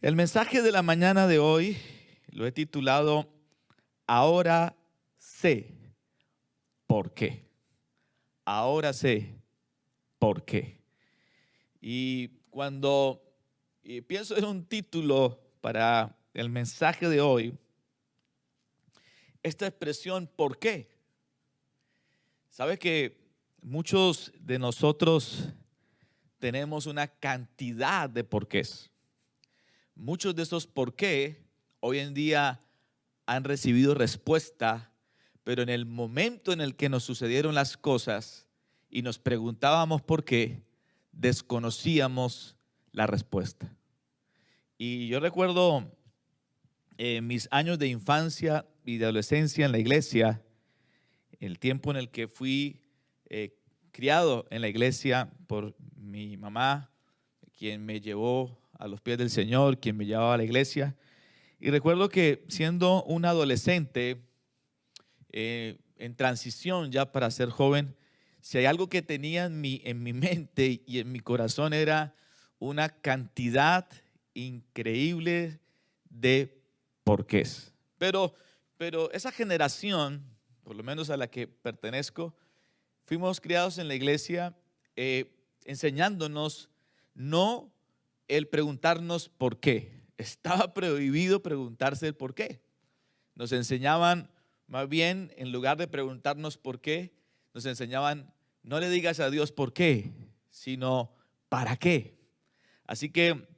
El mensaje de la mañana de hoy lo he titulado Ahora sé por qué. Ahora sé por qué. Y cuando pienso en un título para el mensaje de hoy, esta expresión ¿por qué? ¿Sabe que muchos de nosotros tenemos una cantidad de porqués? Muchos de esos por qué hoy en día han recibido respuesta, pero en el momento en el que nos sucedieron las cosas y nos preguntábamos por qué, desconocíamos la respuesta. Y yo recuerdo mis años de infancia y de adolescencia en la iglesia, el tiempo en el que fui criado en la iglesia por mi mamá, quien me llevó a los pies del Señor, quien me llevaba a la iglesia. Y recuerdo que siendo un adolescente, en transición ya para ser joven, si hay algo que tenía en mi mente y en mi corazón era una cantidad increíble de porqués. Pero esa generación, por lo menos a la que pertenezco, fuimos criados en la iglesia enseñándonos no el preguntarnos por qué. Estaba prohibido preguntarse el por qué. Nos enseñaban, más bien, en lugar de preguntarnos por qué, nos enseñaban, no le digas a Dios por qué, sino para qué. Así que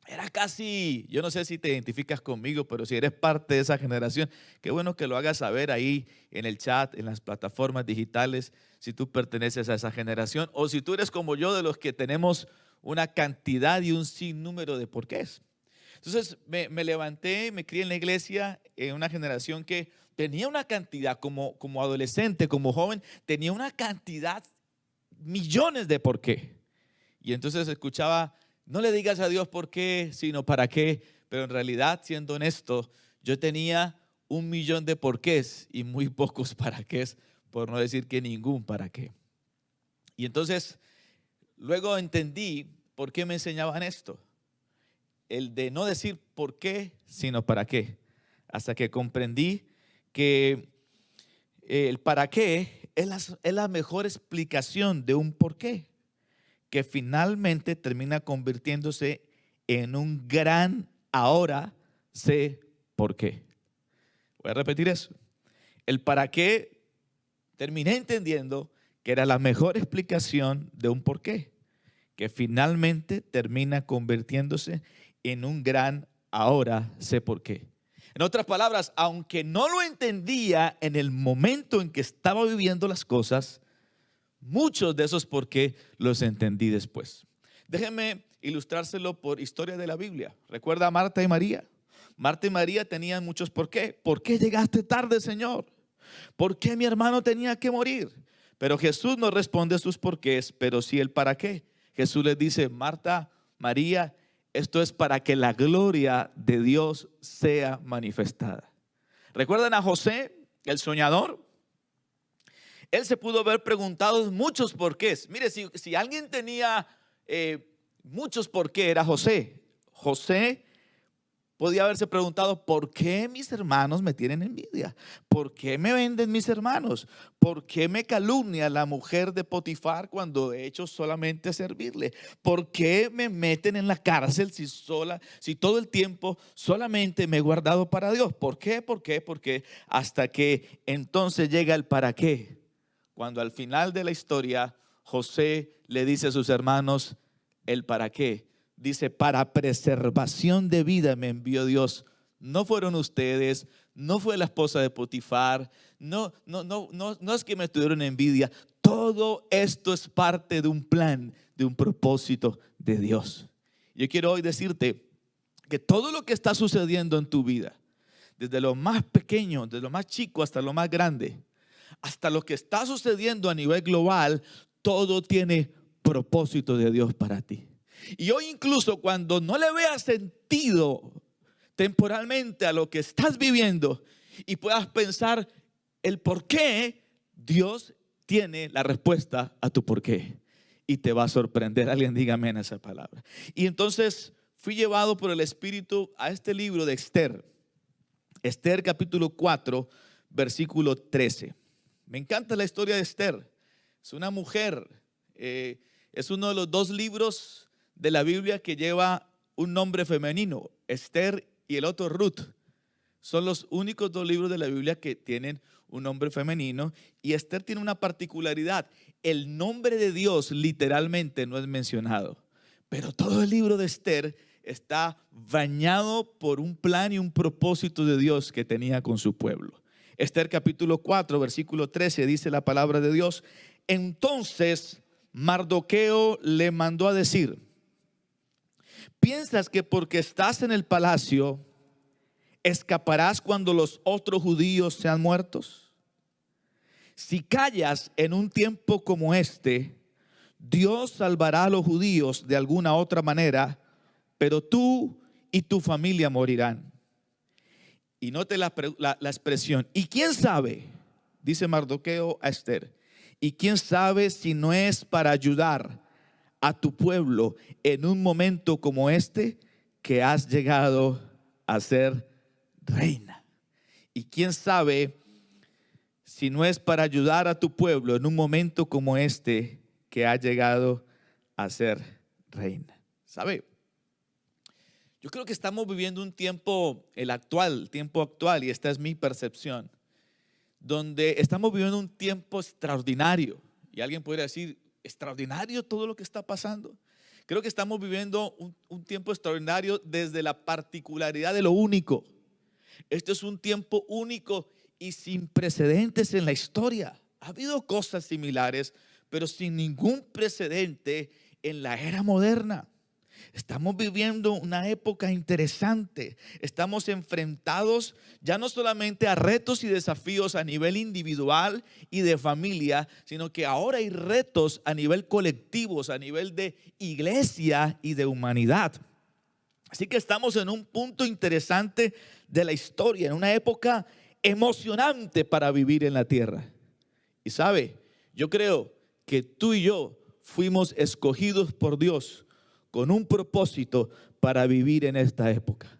era casi, yo no sé si te identificas conmigo, pero si eres parte de esa generación, qué bueno que lo hagas saber ahí en el chat, en las plataformas digitales, si tú perteneces a esa generación o si tú eres como yo de los que tenemos una cantidad y un sinnúmero de porqués. Entonces me levanté, me crié en la iglesia, en una generación que tenía una cantidad, como adolescente, como joven, tenía una cantidad, millones de por qué. Y entonces escuchaba, no le digas a Dios por qué, sino para qué. Pero en realidad, siendo honesto, yo tenía 1.000.000 de porqués y muy pocos para qués, por no decir que ningún para qué. Y entonces, luego entendí por qué me enseñaban esto. El de no decir por qué, sino para qué. Hasta que comprendí que el para qué es la mejor explicación de un por qué, que finalmente termina convirtiéndose en un gran ahora sé por qué. Voy a repetir eso. El para qué terminé entendiendo que era la mejor explicación de un por qué, que finalmente termina convirtiéndose en un gran ahora sé por qué. En otras palabras, aunque no lo entendía en el momento en que estaba viviendo las cosas, muchos de esos por qué los entendí después. Déjenme ilustrárselo por historia de la Biblia. ¿Recuerda a Marta y María? Marta y María tenían muchos por qué. ¿Por qué llegaste tarde, Señor? ¿Por qué mi hermano tenía que morir? Pero Jesús no responde sus porqués, pero sí el para qué. Jesús les dice, Marta, María, esto es para que la gloria de Dios sea manifestada. ¿Recuerdan a José, el soñador? Él se pudo haber preguntado muchos porqués. Mire, si alguien tenía muchos porqués, era José. José podía haberse preguntado, ¿por qué mis hermanos me tienen envidia? ¿Por qué me venden mis hermanos? ¿Por qué me calumnia la mujer de Potifar cuando he hecho solamente servirle? ¿Por qué me meten en la cárcel si todo el tiempo solamente me he guardado para Dios? ¿Por qué? ¿Por qué? ¿Por qué? Hasta que entonces llega el para qué. Cuando al final de la historia José le dice a sus hermanos el para qué. Dice, para preservación de vida me envió Dios. No fueron ustedes, no fue la esposa de Potifar, no es que me tuvieron envidia. Todo esto es parte de un plan, de un propósito de Dios. Yo quiero hoy decirte que todo lo que está sucediendo en tu vida, desde lo más pequeño, desde lo más chico hasta lo más grande, hasta lo que está sucediendo a nivel global, todo tiene propósito de Dios para ti. Y hoy incluso cuando no le veas sentido temporalmente a lo que estás viviendo y puedas pensar el por qué, Dios tiene la respuesta a tu por qué. Y te va a sorprender. Alguien diga amén a esa palabra. Y entonces fui llevado por el Espíritu a este libro de Esther. Esther capítulo 4, versículo 13. Me encanta la historia de Esther. Es una mujer, es uno de los dos libros de la Biblia que lleva un nombre femenino, Esther y el otro Ruth. Son los únicos dos libros de la Biblia que tienen un nombre femenino. Y Esther tiene una particularidad. El nombre de Dios literalmente no es mencionado. Pero todo el libro de Esther está bañado por un plan y un propósito de Dios que tenía con su pueblo. Esther capítulo 4, versículo 13 dice la palabra de Dios. Entonces Mardoqueo le mandó a decir: ¿piensas que porque estás en el palacio escaparás cuando los otros judíos sean muertos? Si callas en un tiempo como este, Dios salvará a los judíos de alguna otra manera, pero tú y tu familia morirán. Y note la expresión, ¿y quién sabe? Dice Mardoqueo a Esther, ¿y quién sabe si no es para ayudar a tu pueblo en un momento como este que has llegado a ser reina? ¿Y quién sabe si no es para ayudar a tu pueblo en un momento como este que ha llegado a ser reina? ¿Sabe? Yo creo que estamos viviendo un tiempo, tiempo actual, y esta es mi percepción, donde estamos viviendo un tiempo extraordinario. Y alguien podría decir, ¿extraordinario todo lo que está pasando? Creo que estamos viviendo un tiempo extraordinario desde la particularidad de lo único. Este es un tiempo único y sin precedentes en la historia. Ha habido cosas similares, pero sin ningún precedente en la era moderna. Estamos viviendo una época interesante. Estamos enfrentados ya no solamente a retos y desafíos a nivel individual y de familia, sino que ahora hay retos a nivel colectivo, a nivel de iglesia y de humanidad. Así que estamos en un punto interesante de la historia, en una época emocionante para vivir en la tierra. Y sabe, yo creo que tú y yo fuimos escogidos por Dios con un propósito para vivir en esta época,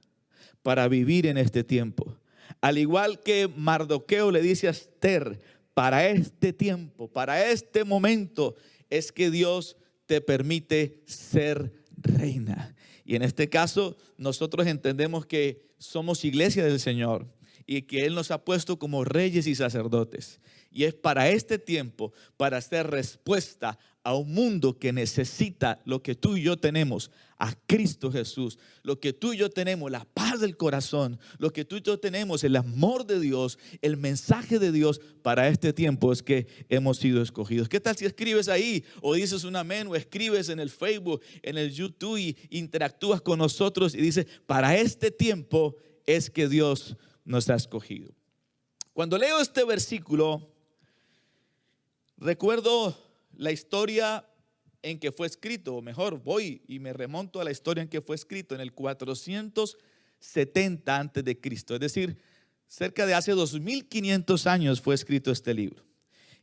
para vivir en este tiempo. Al igual que Mardoqueo le dice a Esther, para este tiempo, para este momento, es que Dios te permite ser reina. Y en este caso, nosotros entendemos que somos iglesia del Señor y que Él nos ha puesto como reyes y sacerdotes. Y es para este tiempo, para hacer respuesta a un mundo que necesita lo que tú y yo tenemos, a Cristo Jesús. Lo que tú y yo tenemos, la paz del corazón. Lo que tú y yo tenemos, el amor de Dios, el mensaje de Dios. Para este tiempo es que hemos sido escogidos. ¿Qué tal si escribes ahí o dices un amén o escribes en el Facebook, en el YouTube y interactúas con nosotros y dices, para este tiempo es que Dios nos ha escogido? Cuando leo este versículo, recuerdo la historia en que fue escrito, o mejor, voy y me remonto a la historia en que fue escrito en el 470 antes de Cristo, es decir, cerca de hace 2500 años fue escrito este libro.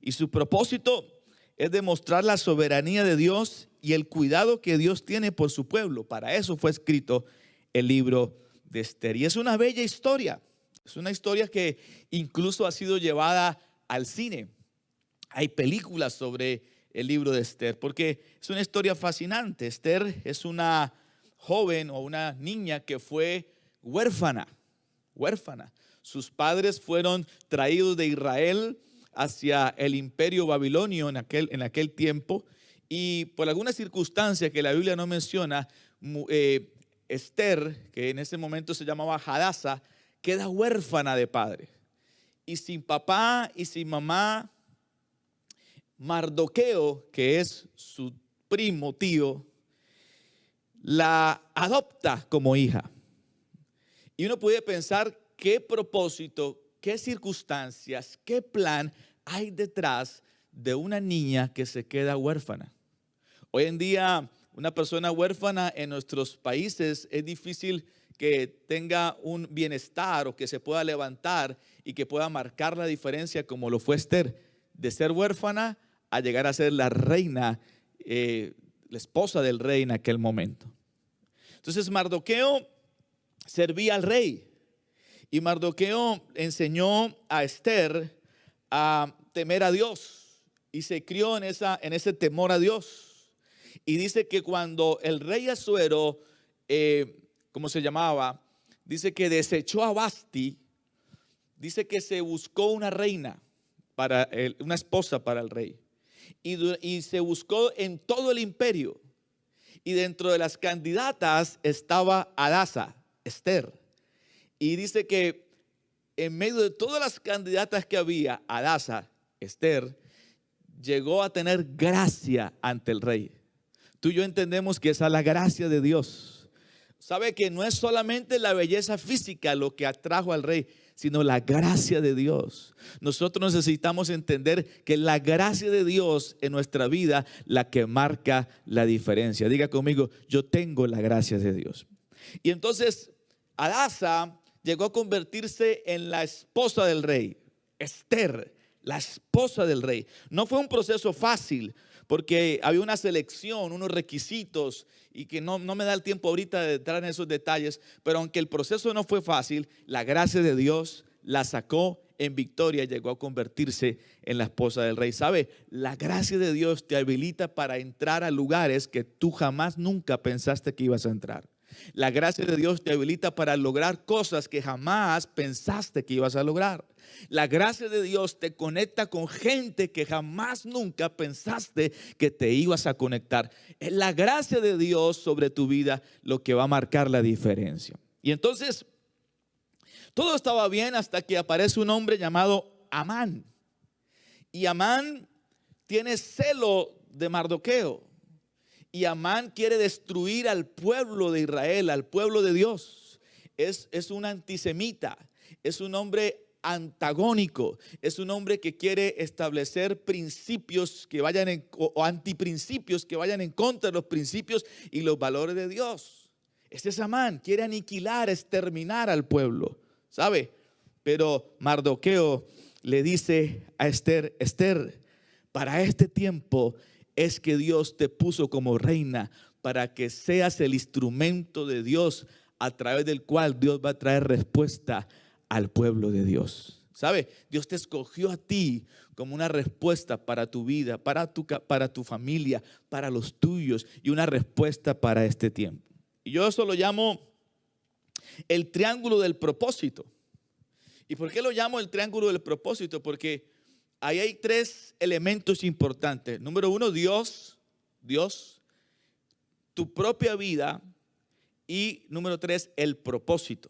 Y su propósito es demostrar la soberanía de Dios y el cuidado que Dios tiene por su pueblo. Para eso fue escrito el libro de Esther. Y es una bella historia. Es una historia que incluso ha sido llevada al cine. Hay películas sobre el libro de Esther, porque es una historia fascinante. Esther es una joven o una niña que fue huérfana. Sus padres fueron traídos de Israel hacia el imperio babilonio en aquel tiempo, y por alguna circunstancia que la Biblia no menciona, Esther, que en ese momento se llamaba Hadasa, queda huérfana de padre. Y sin papá y sin mamá, Mardoqueo, que es su primo, tío, la adopta como hija. Y uno puede pensar qué propósito, qué circunstancias, qué plan hay detrás de una niña que se queda huérfana. Hoy en día, una persona huérfana en nuestros países es difícil que tenga un bienestar o que se pueda levantar y que pueda marcar la diferencia como lo fue Esther, de ser huérfana a llegar a ser la reina, la esposa del rey en aquel momento. Entonces Mardoqueo servía al rey y Mardoqueo enseñó a Esther a temer a Dios y se crió en ese temor a Dios. Y dice que cuando el rey Asuero, ¿cómo se llamaba? Dice que desechó a Vasti, dice que se buscó una reina, una esposa para el rey. Y se buscó en todo el imperio. Y dentro de las candidatas estaba Hadasa, Esther. Y dice que en medio de todas las candidatas que había, Hadasa, Esther, llegó a tener gracia ante el rey. Tú y yo entendemos que esa es la gracia de Dios. Sabe que no es solamente la belleza física lo que atrajo al rey, sino la gracia de Dios. Nosotros necesitamos entender que la gracia de Dios en nuestra vida la que marca la diferencia. Diga conmigo, yo tengo la gracia de Dios. Y entonces Hadasa llegó a convertirse en la esposa del rey. Esther, la esposa del rey. No fue un proceso fácil, porque había una selección, unos requisitos, y que no me da el tiempo ahorita de entrar en esos detalles, pero aunque el proceso no fue fácil, la gracia de Dios la sacó en victoria, llegó a convertirse en la esposa del rey. ¿Sabe? La gracia de Dios te habilita para entrar a lugares que tú jamás nunca pensaste que ibas a entrar. La gracia de Dios te habilita para lograr cosas que jamás pensaste que ibas a lograr. La gracia de Dios te conecta con gente que jamás nunca pensaste que te ibas a conectar. Es la gracia de Dios sobre tu vida lo que va a marcar la diferencia. Y entonces, todo estaba bien hasta que aparece un hombre llamado Amán. Y Amán tiene celo de Mardoqueo. Y Amán quiere destruir al pueblo de Israel, al pueblo de Dios. Es un antisemita, es un hombre antagónico, es un hombre que quiere establecer principios que vayan o antiprincipios que vayan en contra de los principios y los valores de Dios. Este es Amán, quiere aniquilar, exterminar al pueblo, ¿sabe? Pero Mardoqueo le dice a Esther, Esther, para este tiempo es que Dios te puso como reina para que seas el instrumento de Dios a través del cual Dios va a traer respuesta al pueblo de Dios. ¿Sabe? Dios te escogió a ti como una respuesta para tu vida, para tu familia, para los tuyos y una respuesta para este tiempo. Y yo eso lo llamo el triángulo del propósito. ¿Y por qué lo llamo el triángulo del propósito? Porque ahí hay tres elementos importantes. Número uno, Dios, tu propia vida, y número tres, el propósito.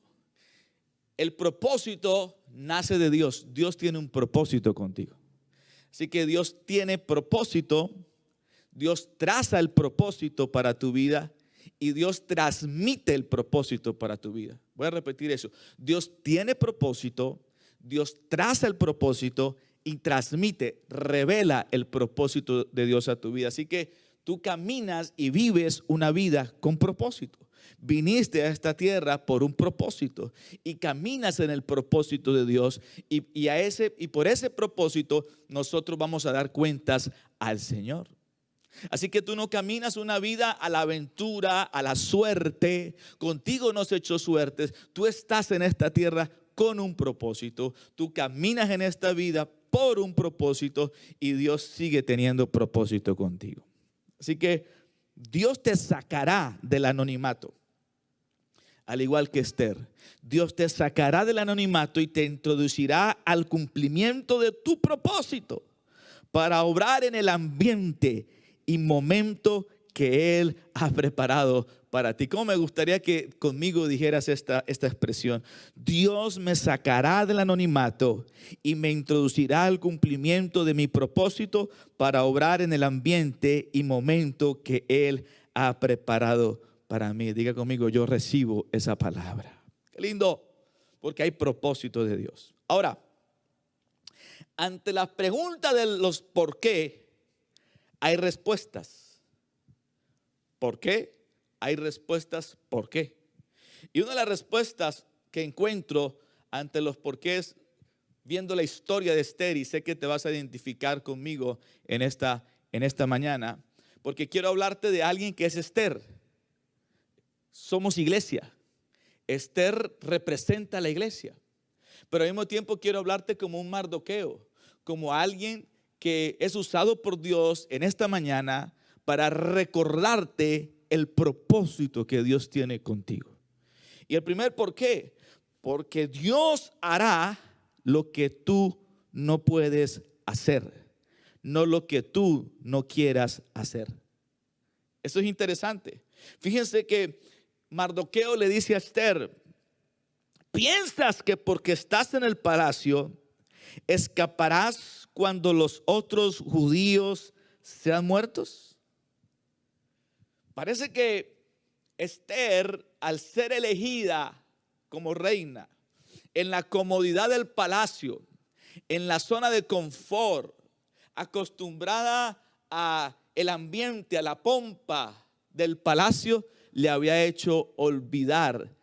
El propósito nace de Dios. Dios tiene un propósito contigo. Así que Dios tiene propósito, Dios traza el propósito para tu vida y Dios transmite el propósito para tu vida. Voy a repetir eso. Dios tiene propósito, Dios traza el propósito y transmite, revela el propósito de Dios a tu vida. Así que tú caminas y vives una vida con propósito. Viniste a esta tierra por un propósito y caminas en el propósito de Dios y por ese propósito nosotros vamos a dar cuentas al Señor. Así que tú no caminas una vida a la aventura, a la suerte. Contigo no se echó suertes. Tú estás en esta tierra con un propósito. Tú caminas en esta vida por un propósito y Dios sigue teniendo propósito contigo. Así que Dios te sacará del anonimato, al igual que Esther. Dios te sacará del anonimato y te introducirá al cumplimiento de tu propósito para obrar en el ambiente y momento que Él ha preparado para ti. ¿Cómo me gustaría que conmigo dijeras esta expresión? Dios me sacará del anonimato y me introducirá al cumplimiento de mi propósito para obrar en el ambiente y momento que Él ha preparado para mí. Diga conmigo, yo recibo esa palabra. Qué lindo, porque hay propósito de Dios. Ahora, ante la pregunta de los por qué, hay respuestas. ¿Por qué? Hay respuestas ¿por qué? Y una de las respuestas que encuentro ante los porqués, viendo la historia de Esther, y sé que te vas a identificar conmigo en esta mañana, porque quiero hablarte de alguien que es Esther. somos iglesia. Esther representa a la iglesia. Pero al mismo tiempo quiero hablarte como un Mardoqueo, como alguien que es usado por Dios en esta mañana para recordarte el propósito que Dios tiene contigo. Y el primer ¿por qué? Porque Dios hará lo que tú no puedes hacer, no lo que tú no quieras hacer. Eso es interesante. Fíjense que Mardoqueo le dice a Esther: ¿piensas que porque estás en el palacio escaparás cuando los otros judíos sean muertos? Parece que Esther, al ser elegida como reina, en la comodidad del palacio, en la zona de confort, acostumbrada a el ambiente, a la pompa del palacio, le había hecho olvidar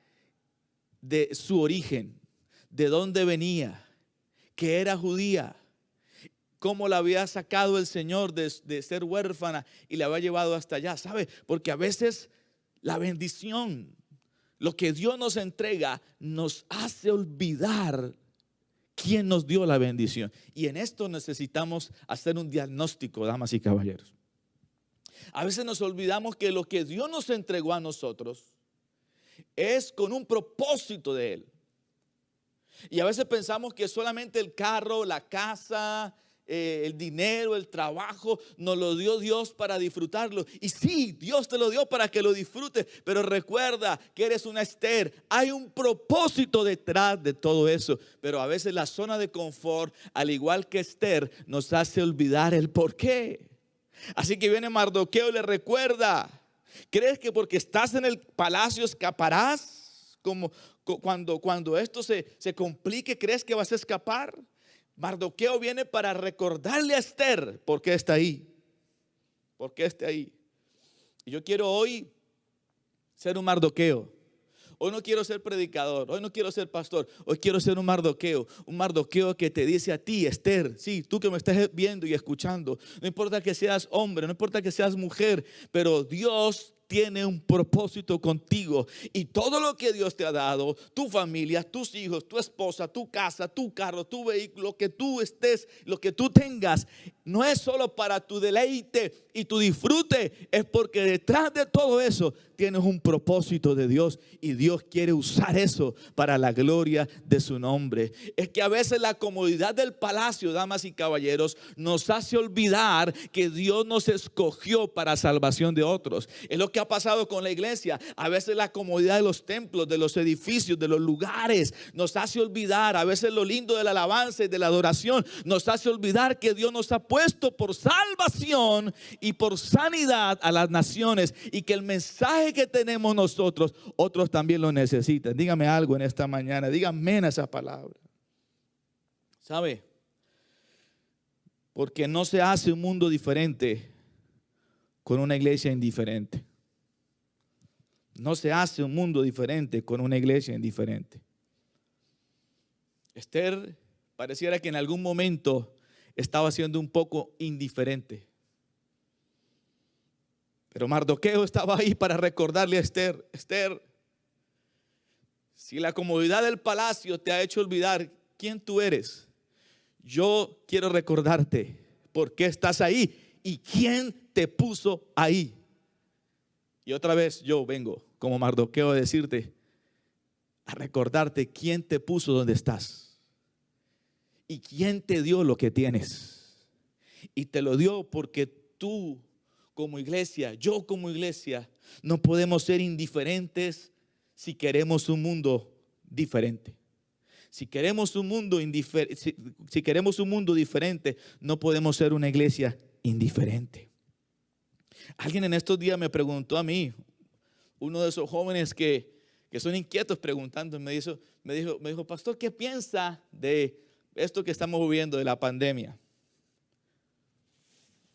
de su origen, de dónde venía, que era judía, cómo la había sacado el Señor de ser huérfana y la había llevado hasta allá. ¿Sabe? Porque a veces la bendición, lo que Dios nos entrega, nos hace olvidar quién nos dio la bendición. Y en esto necesitamos hacer un diagnóstico, damas y caballeros. A veces nos olvidamos que lo que Dios nos entregó a nosotros es con un propósito de Él. Y a veces pensamos que solamente el carro, la casa, el dinero, el trabajo, nos lo dio Dios para disfrutarlo. Y sí, Dios te lo dio para que lo disfrutes, pero recuerda que eres una Esther. Hay un propósito detrás de todo eso. Pero a veces la zona de confort, al igual que Esther, nos hace olvidar el porqué. Así que viene Mardoqueo y le recuerda: ¿crees que porque estás en el palacio escaparás? Como cuando esto se complique, ¿crees que vas a escapar? Mardoqueo viene para recordarle a Esther por qué está ahí. ¿Por qué está ahí? Y yo quiero hoy ser un Mardoqueo. Hoy no quiero ser predicador, hoy no quiero ser pastor, hoy quiero ser un Mardoqueo que te dice a ti, Esther, sí, tú que me estás viendo y escuchando, no importa que seas hombre, no importa que seas mujer, pero Dios tiene un propósito contigo, y todo lo que Dios te ha dado, tu familia, tus hijos, tu esposa, tu casa, tu carro, tu vehículo, lo que tú estés, lo que tú tengas, no es solo para tu deleite y tu disfrute, es porque detrás de todo eso tienes un propósito de Dios, y Dios quiere usar eso para la gloria de su nombre. Es que a veces la comodidad del palacio, damas y caballeros, nos hace olvidar que Dios nos escogió para salvación de otros. Es lo que ha pasado con la iglesia. A veces la comodidad de los templos, de los edificios, de los lugares, nos hace olvidar. A veces lo lindo de la alabanza y de la adoración nos hace olvidar que Dios nos ha puesto por salvación y por sanidad a las naciones, y que el mensaje que tenemos nosotros, otros también lo necesitan. Dígame algo en esta mañana, dígame esa palabra. ¿Sabe? Porque no se hace un mundo diferente con una iglesia indiferente. No se hace un mundo diferente con una iglesia indiferente. Esther pareciera que en algún momento estaba siendo un poco indiferente. Pero Mardoqueo estaba ahí para recordarle a Esther: Esther, si la comodidad del palacio te ha hecho olvidar quién tú eres, yo quiero recordarte por qué estás ahí y quién te puso ahí. Y otra vez yo vengo como Mardoqueo a decirte, a recordarte quién te puso donde estás y quién te dio lo que tienes. Y te lo dio porque tú como iglesia, yo como iglesia, no podemos ser indiferentes si queremos un mundo diferente. Si queremos un mundo si queremos un mundo diferente, no podemos ser una iglesia indiferente. Alguien en estos días me preguntó a mí, uno de esos jóvenes que son inquietos preguntando, me dijo, pastor, ¿qué piensa de esto que estamos viviendo, de la pandemia?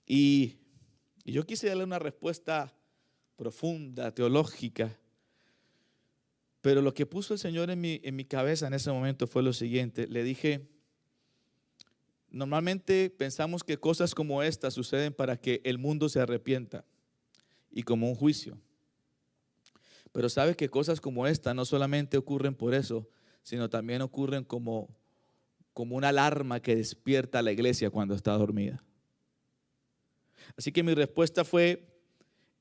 Y yo quise darle una respuesta profunda, teológica, pero lo que puso el Señor en mi cabeza en ese momento fue lo siguiente. Le dije, normalmente pensamos que cosas como estas suceden para que el mundo se arrepienta y como un juicio. Pero sabes que cosas como esta no solamente ocurren por eso, sino también ocurren como una alarma que despierta a la iglesia cuando está dormida. Así que mi respuesta fue,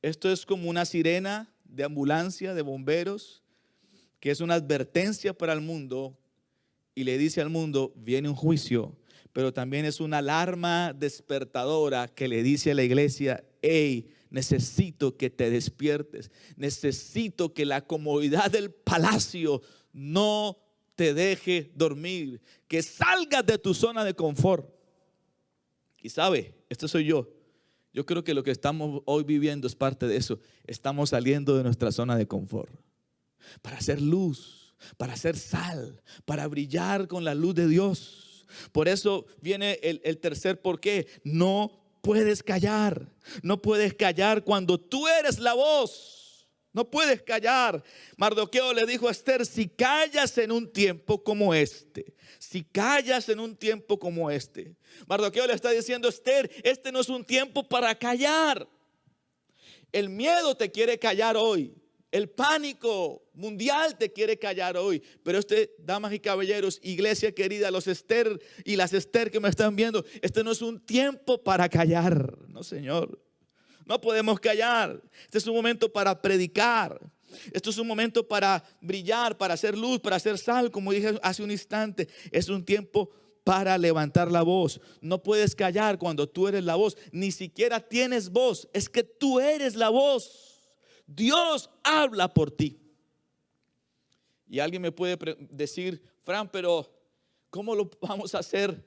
esto es como una sirena de ambulancia, de bomberos, que es una advertencia para el mundo y le dice al mundo, viene un juicio, pero también es una alarma despertadora que le dice a la iglesia, hey, necesito que te despiertes, necesito que la comodidad del palacio no te deje dormir, que salgas de tu zona de confort. Y sabe, esto soy yo. Yo creo que lo que estamos hoy viviendo es parte de eso. Estamos saliendo de nuestra zona de confort para hacer luz, para hacer sal, para brillar con la luz de Dios. Por eso viene el tercer porqué. No puedes callar. No puedes callar cuando tú eres la voz. No puedes callar. Mardoqueo le dijo a Esther, si callas en un tiempo como este, si callas en un tiempo como este. Mardoqueo le está diciendo a Esther, este no es un tiempo para callar. El miedo te quiere callar hoy. El pánico mundial te quiere callar hoy. Pero damas y caballeros, iglesia querida, los Esther y las Esther que me están viendo, este no es un tiempo para callar. No, Señor. No podemos callar. Este es un momento para predicar. Esto es un momento para brillar, para hacer luz, para hacer sal, como dije hace un instante. Es un tiempo para levantar la voz. No puedes callar cuando tú eres la voz. Ni siquiera tienes voz. Es que tú eres la voz. Dios habla por ti. Y alguien me puede decir, Fran, pero ¿cómo lo vamos a hacer?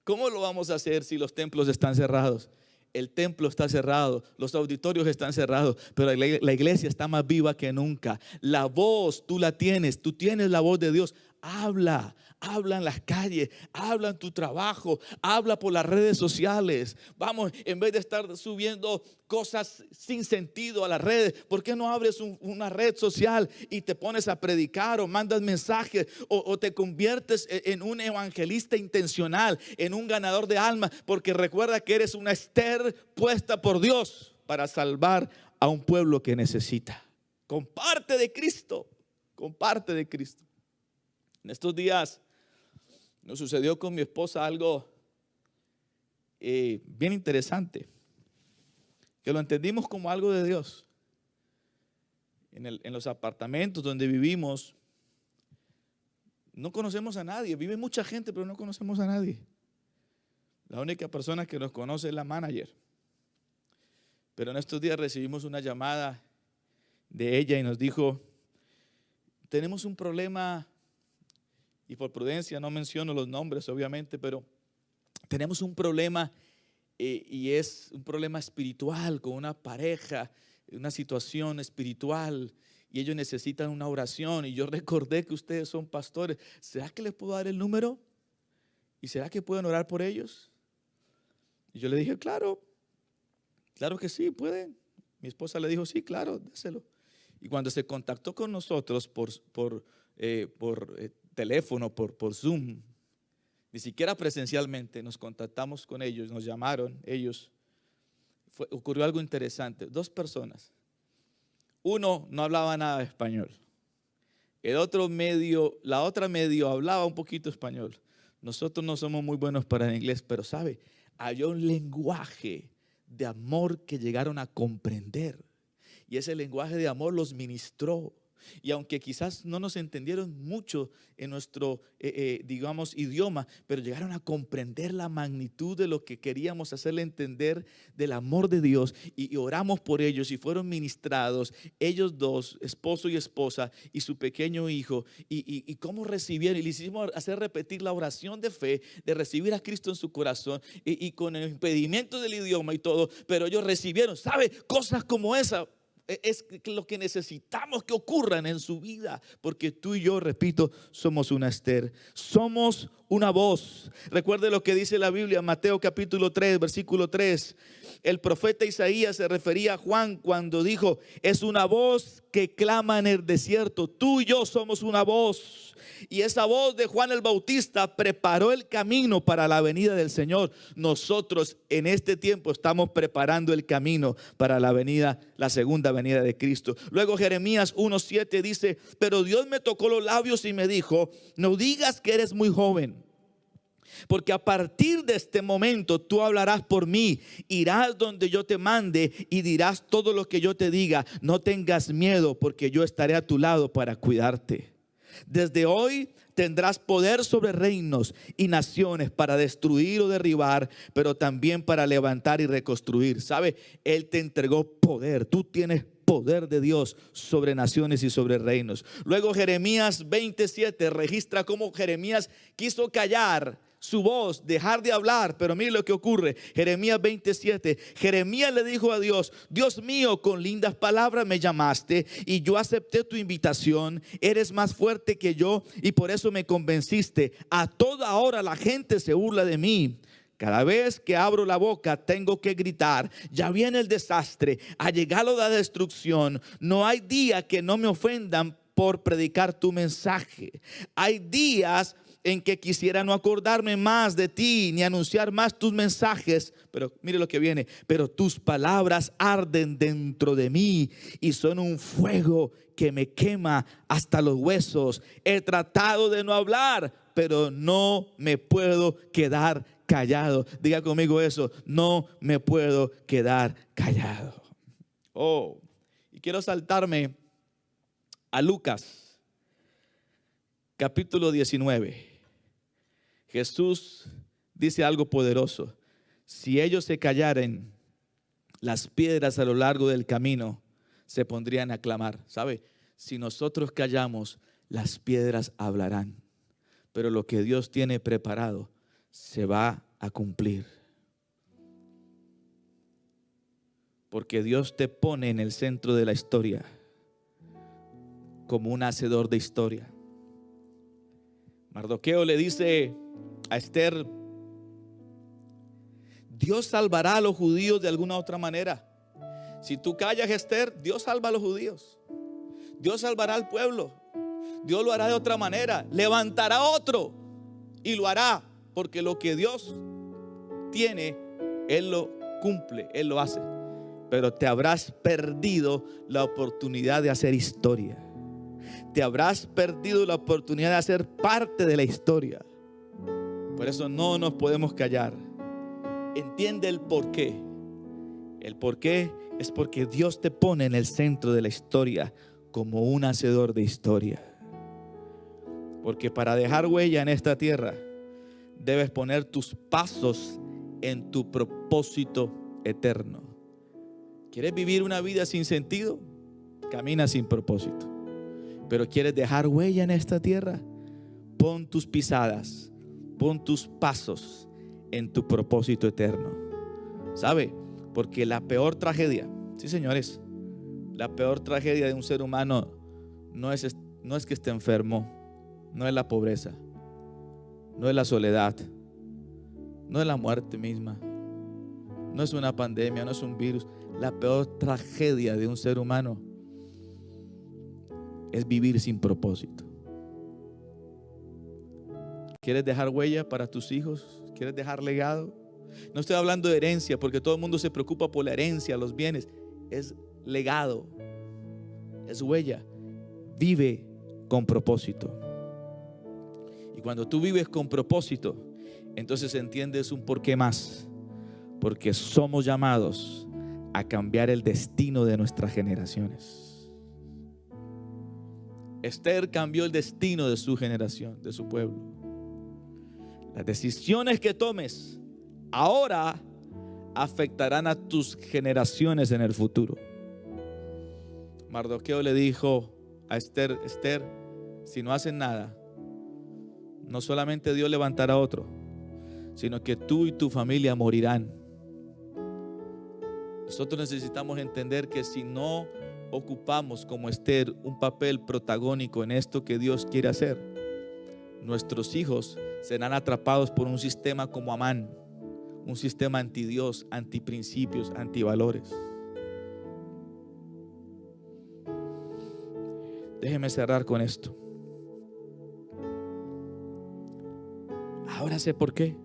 ¿Cómo lo vamos a hacer si los templos están cerrados? El templo está cerrado, los auditorios están cerrados, pero la iglesia está más viva que nunca. La voz tú la tienes, tú tienes la voz de Dios. Habla en las calles, habla en tu trabajo, habla por las redes sociales. Vamos, en vez de estar subiendo cosas sin sentido a las redes, ¿por qué no abres una red social y te pones a predicar o mandas mensajes o te conviertes en un evangelista intencional, en un ganador de almas? Porque recuerda que eres una Esther puesta por Dios para salvar a un pueblo que necesita. Comparte de Cristo, comparte de Cristo. En estos días nos sucedió con mi esposa algo bien interesante, que lo entendimos como algo de Dios. En los apartamentos donde vivimos, no conocemos a nadie. Vive mucha gente, pero no conocemos a nadie. La única persona que nos conoce es la manager. Pero en estos días recibimos una llamada de ella y nos dijo, tenemos un problema. Y por prudencia no menciono los nombres, obviamente, pero tenemos un problema y es un problema espiritual con una pareja, una situación espiritual y ellos necesitan una oración. Y yo recordé que ustedes son pastores. ¿Será que les puedo dar el número? ¿Y será que pueden orar por ellos? Y yo le dije, claro que sí, pueden. Mi esposa le dijo, sí, claro, déselo. Y cuando se contactó con nosotros por teléfono, por Zoom, ni siquiera presencialmente, nos contactamos con ellos, nos llamaron ellos. Ocurrió algo interesante. 2 personas. Uno no hablaba nada de español. La otra medio hablaba un poquito español. Nosotros no somos muy buenos para el inglés, pero sabe, había un lenguaje de amor que llegaron a comprender. Y ese lenguaje de amor los ministró. Y aunque quizás no nos entendieron mucho en nuestro, digamos, idioma, pero llegaron a comprender la magnitud de lo que queríamos hacerle entender del amor de Dios. Y oramos por ellos y fueron ministrados, ellos 2, esposo y esposa, y su pequeño hijo. Y cómo recibieron, y le hicimos hacer repetir la oración de fe, de recibir a Cristo en su corazón, y con el impedimento del idioma y todo, pero ellos recibieron, ¿sabe? Cosas como esa. Es lo que necesitamos que ocurran en su vida, porque tú y yo, repito, somos una Esther. Somos una voz. Recuerde lo que dice la Biblia, Mateo capítulo 3, versículo 3. El profeta Isaías se refería a Juan cuando dijo: es una voz que clama en el desierto. Tú y yo somos una voz. Y esa voz de Juan el Bautista preparó el camino para la venida del Señor. Nosotros en este tiempo estamos preparando el camino para la segunda venida de Cristo. Luego Jeremías 1:7 dice: pero Dios me tocó los labios y me dijo: no digas que eres muy joven, porque a partir de este momento tú hablarás por mí, irás donde yo te mande y dirás todo lo que yo te diga. No tengas miedo, porque yo estaré a tu lado para cuidarte. Desde hoy tendrás poder sobre reinos y naciones, para destruir o derribar, pero también para levantar y reconstruir. ¿Sabe? Él te entregó poder. Tú tienes poder de Dios sobre naciones y sobre reinos. Luego Jeremías 27 registra cómo Jeremías quiso callar su voz, dejar de hablar, pero mire lo que ocurre. Jeremías 27, Jeremías le dijo a Dios: Dios mío, con lindas palabras me llamaste y yo acepté tu invitación. Eres más fuerte que yo y por eso me convenciste. A toda hora la gente se burla de mí. Cada vez que abro la boca tengo que gritar: ya viene el desastre, ha llegado la destrucción. No hay día que no me ofendan por predicar tu mensaje. Hay días en que quisiera no acordarme más de ti, ni anunciar más tus mensajes. Pero mire lo que viene: pero tus palabras arden dentro de mí y son un fuego que me quema hasta los huesos. He tratado de no hablar, pero no me puedo quedar callado. Diga conmigo eso: no me puedo quedar callado. Y quiero saltarme a Lucas capítulo 19. Jesús dice algo poderoso: si ellos se callaren, las piedras a lo largo del camino se pondrían a clamar. ¿Sabe? Si nosotros callamos, las piedras hablarán. Pero lo que Dios tiene preparado se va a cumplir. Porque Dios te pone en el centro de la historia como un hacedor de historia. Mardoqueo le dice a Esther: Dios salvará a los judíos de alguna otra manera. Si tú callas, Esther, Dios salva a los judíos. Dios salvará al pueblo. Dios lo hará de otra manera. Levantará otro y lo hará, porque lo que Dios tiene, Él lo cumple, Él lo hace. Pero te habrás perdido la oportunidad de hacer historia. Te habrás perdido la oportunidad de hacer parte de la historia. Por eso no nos podemos callar. Entiende el por qué. El por qué es porque Dios te pone en el centro de la historia como un hacedor de historia. Porque para dejar huella en esta tierra, debes poner tus pasos en tu propósito eterno. ¿Quieres vivir una vida sin sentido? Camina sin propósito. Pero ¿quieres dejar huella en esta tierra? Pon tus pisadas, pon tus pasos en tu propósito eterno. ¿Sabe? Porque la peor tragedia, sí señores, la peor tragedia de un ser humano no es que esté enfermo, no es la pobreza, no es la soledad, no es la muerte misma, no es una pandemia, no es un virus. La peor tragedia de un ser humano es vivir sin propósito. ¿Quieres dejar huella para tus hijos? ¿Quieres dejar legado? No estoy hablando de herencia, porque todo el mundo se preocupa por la herencia, los bienes. Es legado, es huella. Vive con propósito. Y cuando tú vives con propósito, entonces entiendes un porqué más. Porque somos llamados a cambiar el destino de nuestras generaciones. Esther cambió el destino de su generación, de su pueblo. Las decisiones que tomes ahora afectarán a tus generaciones en el futuro. Mardoqueo le dijo a Esther: Esther, si no haces nada, no solamente Dios levantará otro, sino que tú y tu familia morirán. Nosotros necesitamos entender que si no ocupamos como Esther un papel protagónico en esto que Dios quiere hacer, nuestros hijos serán atrapados por un sistema como Amán, un sistema anti Dios, anti principios, anti valores. Déjeme cerrar con esto. Ahora sé por qué.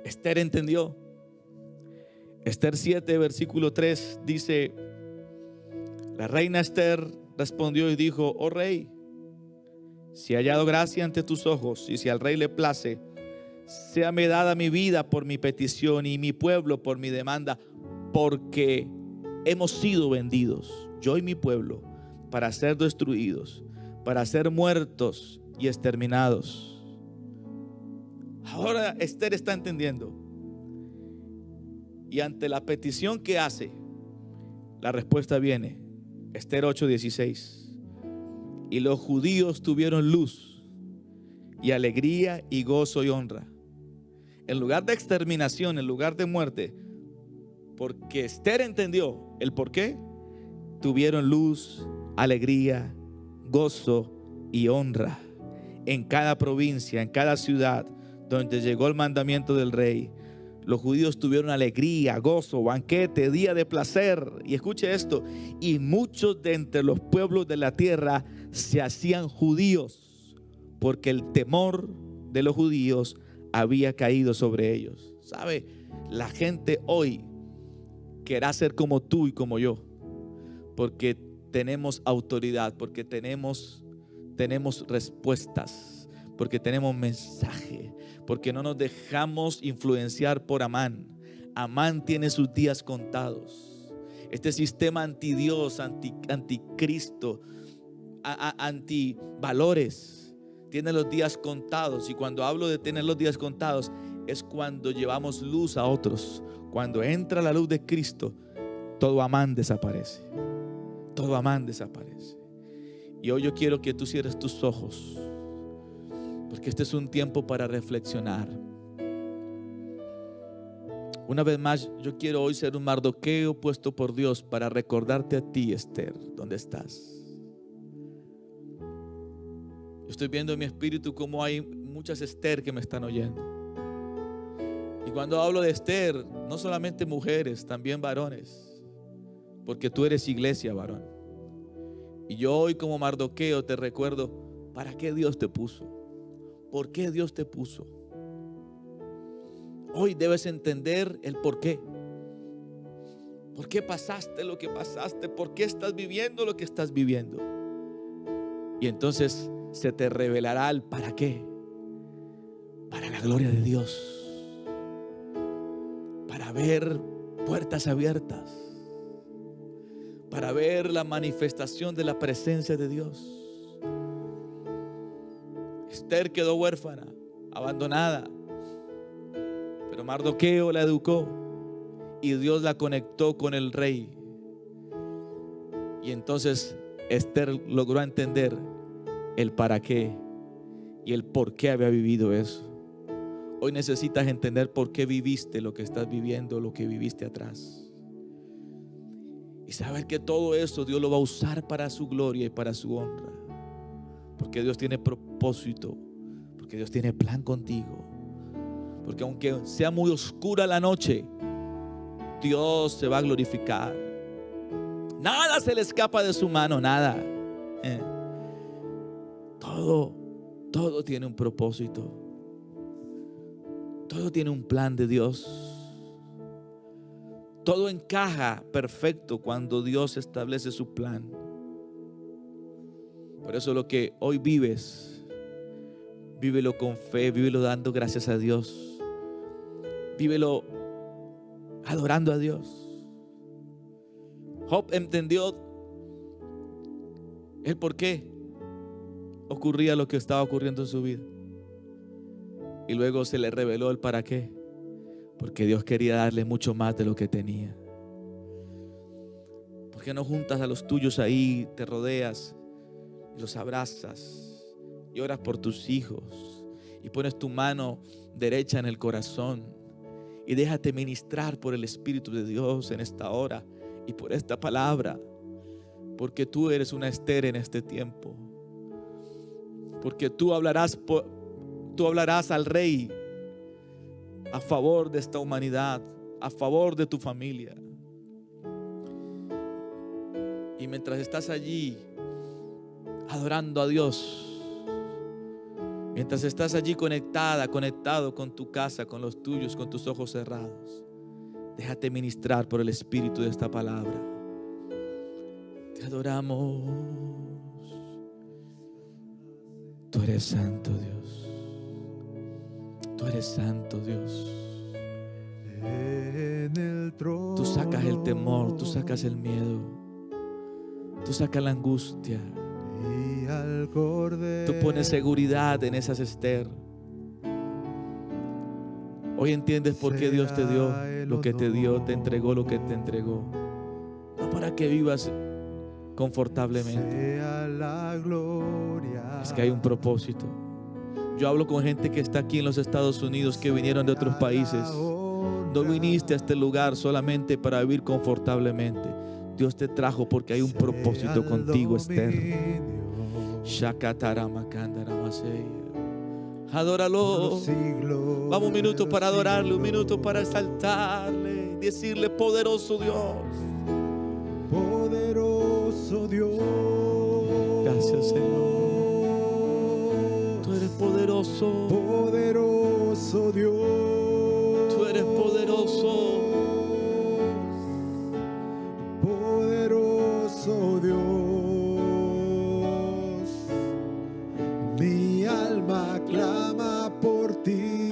Esther entendió. Esther 7, versículo 3 dice: la reina Esther respondió y dijo: oh rey, si he hallado gracia ante tus ojos y si al rey le place, séame dada mi vida por mi petición y mi pueblo por mi demanda, porque hemos sido vendidos, yo y mi pueblo, para ser destruidos, para ser muertos y exterminados. Ahora Esther está entendiendo. Y ante la petición que hace, la respuesta viene. Esther 8:16. Y los judíos tuvieron luz y alegría y gozo y honra. En lugar de exterminación, en lugar de muerte, porque Esther entendió el por qué, tuvieron luz, alegría, gozo y honra. En cada provincia, en cada ciudad donde llegó el mandamiento del rey, los judíos tuvieron alegría, gozo, banquete, día de placer. Y escuche esto: y muchos de entre los pueblos de la tierra se hacían judíos, porque el temor de los judíos había caído sobre ellos. ¿Sabe? La gente hoy querrá ser como tú y como yo, porque tenemos autoridad, porque tenemos respuestas, porque tenemos mensaje, porque no nos dejamos influenciar por Amán. Amán tiene sus días contados. Este sistema anti Dios, anticristo, anti valores, tiene los días contados. Y cuando hablo de tener los días contados, es cuando llevamos luz a otros. Cuando entra la luz de Cristo, todo Amán desaparece. Todo Amán desaparece. Y hoy yo quiero que tú cierres tus ojos, porque este es un tiempo para reflexionar. Una vez más, yo quiero hoy ser un Mardoqueo puesto por Dios para recordarte a ti, Esther, ¿dónde estás? Yo estoy viendo en mi espíritu cómo hay muchas Esther que me están oyendo. Y cuando hablo de Esther, no solamente mujeres, también varones, porque tú eres iglesia, varón. Y yo hoy como Mardoqueo te recuerdo para qué Dios te puso. ¿Por qué Dios te puso? Hoy debes entender el por qué. ¿Por qué pasaste lo que pasaste? ¿Por qué estás viviendo lo que estás viviendo? Y entonces se te revelará el para qué. Para la gloria de Dios. Para ver puertas abiertas. Para ver la manifestación de la presencia de Dios. Esther quedó huérfana, abandonada, pero Mardoqueo la educó y Dios la conectó con el rey. Y entonces Esther logró entender el para qué y el por qué había vivido eso. Hoy necesitas entender por qué viviste lo que estás viviendo, lo que viviste atrás. Y saber que todo eso Dios lo va a usar para su gloria y para su honra. Porque Dios tiene propósito, porque Dios tiene plan contigo. Porque aunque sea muy oscura la noche, Dios se va a glorificar. Nada se le escapa de su mano, nada. Todo tiene un propósito. Todo tiene un plan de Dios. Todo encaja perfecto cuando Dios establece su plan. Por eso lo que hoy vives, vívelo con fe, vívelo dando gracias a Dios. Vívelo adorando a Dios. Job entendió el por qué ocurría lo que estaba ocurriendo en su vida. Y luego se le reveló el para qué. Porque Dios quería darle mucho más de lo que tenía. ¿Por qué no juntas a los tuyos ahí, te rodeas y los abrazas y oras por tus hijos y pones tu mano derecha en el corazón y déjate ministrar por el Espíritu de Dios en esta hora y por esta palabra? Porque tú eres una Esther en este tiempo. Porque tú hablarás al Rey a favor de esta humanidad, a favor de tu familia. Y mientras estás allí adorando a Dios, mientras estás allí conectado con tu casa, con los tuyos, con tus ojos cerrados, déjate ministrar por el Espíritu de esta palabra. Te adoramos. Tú eres santo, Dios. Tú eres santo, Dios. Tú sacas el temor, tú sacas el miedo, tú sacas la angustia. Tú pones seguridad en esas Esther. Hoy entiendes por qué Dios te dio lo que te dio, te entregó lo que te entregó. No para que vivas confortablemente. Es que hay un propósito. Yo hablo con gente que está aquí en los Estados Unidos, que vinieron de otros países. No viniste a este lugar solamente para vivir confortablemente. Dios te trajo porque hay un propósito contigo, Esther. Adóralo. Vamos, un minuto para adorarle, un minuto para exaltarle, decirle: poderoso Dios. Poderoso Dios. Gracias, Señor. Tú eres poderoso. Poderoso Dios. Tú eres poderoso. Poderoso Dios. Mi alma clama por ti.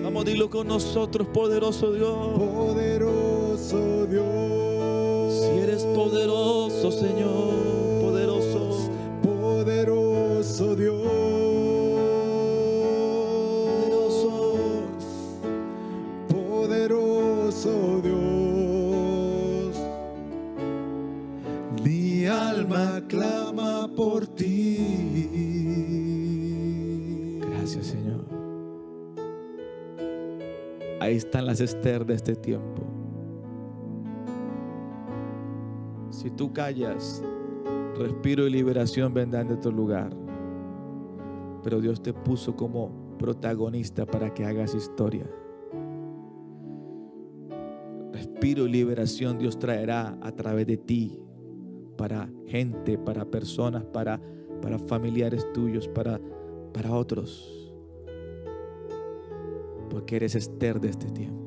Vamos, dilo con nosotros: poderoso Dios. Poderoso Dios. Si eres poderoso, Señor, poderoso. Poderoso Dios. Poderoso Dios. Mi alma clama por ti. Gracias, Señor. Ahí están las Esther de este tiempo. Si tú callas, respiro y liberación vendrán de tu lugar. Pero Dios te puso como protagonista para que hagas historia. Respiro y liberación Dios traerá a través de ti, para gente, para personas, para familiares tuyos, para otros. Porque eres Esther de este tiempo.